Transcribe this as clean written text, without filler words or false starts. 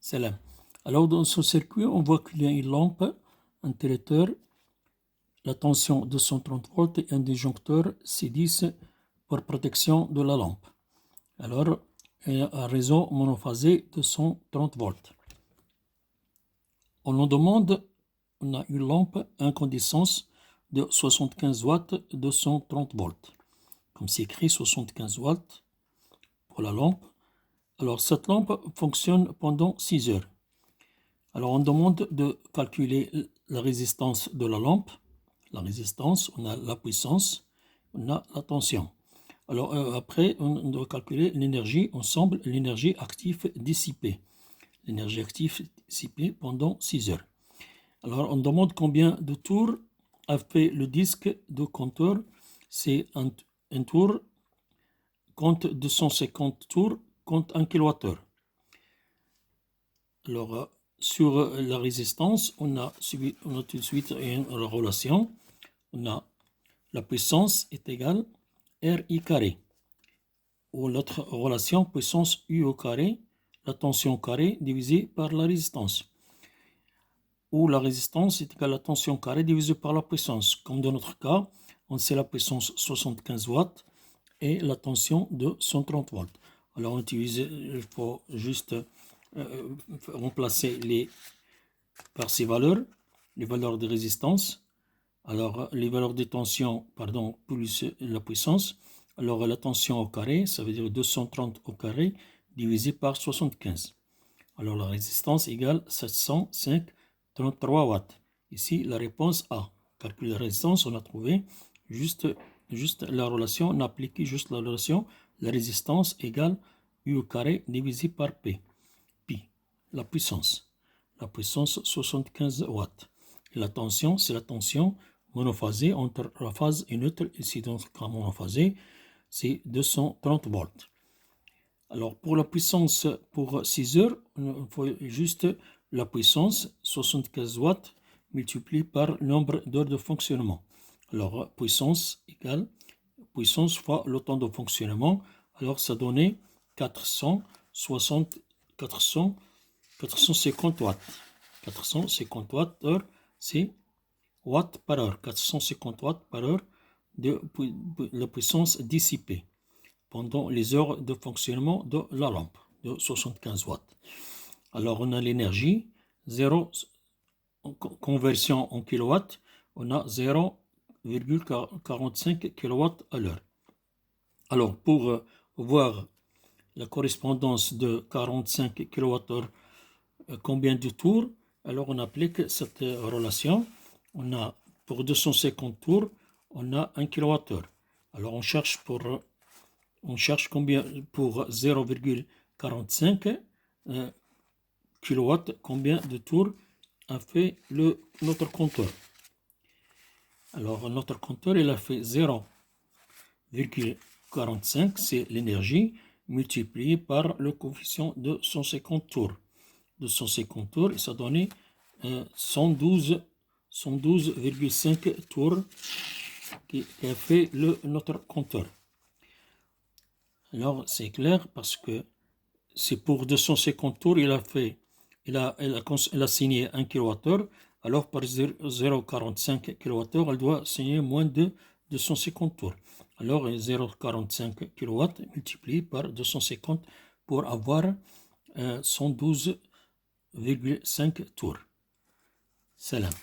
Salam. Alors, dans ce circuit, on voit qu'il y a une lampe, un interrupteur, la tension 230 volts et un disjoncteur C10 pour protection de la lampe. Alors, il y a un réseau monophasé de 130 volts. On nous demande, on a une lampe incandescence de 75 watts de 130 volts. Comme c'est écrit 75 watts pour la lampe. Alors, cette lampe fonctionne pendant 6 heures. Alors, on demande de calculer la résistance de la lampe. La résistance, on a la puissance, on a la tension. Alors, après, on doit calculer l'énergie ensemble, l'énergie active dissipée. L'énergie active dissipée pendant 6 heures. Alors, on demande combien de tours a fait le disque de compteur. C'est un tour compte 250 tours, compte 1 kWh. Alors, sur la résistance, on a tout de suite une relation. On a la puissance est égale RI carré. Ou l'autre relation, puissance U au carré, la tension au carré divisée par la résistance. Ou la résistance est égale à la tension au carré divisée par la puissance. Comme dans notre cas, on sait la puissance 75 watts et la tension de 130 volts. Alors, il faut juste remplacer par ces valeurs, les valeurs de résistance. Alors, les valeurs de tension, plus la puissance. Alors, la tension au carré, ça veut dire 230 au carré divisé par 75. Alors, la résistance égale 705,33 watts. Ici, la réponse A. Calcul de résistance, on a trouvé juste la relation, on a appliqué juste la relation, la résistance égale U au carré divisé par P. Pi, la puissance. La puissance, 75 watts. Et la tension, c'est la tension monophasée entre la phase et neutre. Ici, dans le cas monophasé, c'est 230 volts. Alors, pour la puissance pour 6 heures, il faut juste la puissance, 75 watts, multiplié par le nombre d'heures de fonctionnement. Alors, puissance égale puissance fois le temps de fonctionnement. Alors, ça donnait 450 watts. 450 watts heure, c'est watts par heure. 450 watts par heure de la puissance dissipée pendant les heures de fonctionnement de la lampe de 75 watts. Alors, on a l'énergie, 0, conversion en kilowatts, on a 0,45 kW à l'heure. Alors, pour voir la correspondance de 45 kWh, combien de tours, alors on applique cette relation. On a pour 250 tours, on a 1 kWh. Alors, on cherche combien pour 0,45 kW, combien de tours a fait notre compteur. Alors, notre compteur, il a fait 0,45, c'est l'énergie, multiplié par le coefficient de 150 tours. De 150 tours, et ça donnait 112,5 tours qui a fait notre compteur. Alors, c'est clair parce que c'est pour 250 tours, il a signé 1 kWh. Alors, par 0,45 kWh, elle doit signer moins de 250 tours. Alors, 0,45 kW multiplié par 250 pour avoir 112,5 tours. Salam.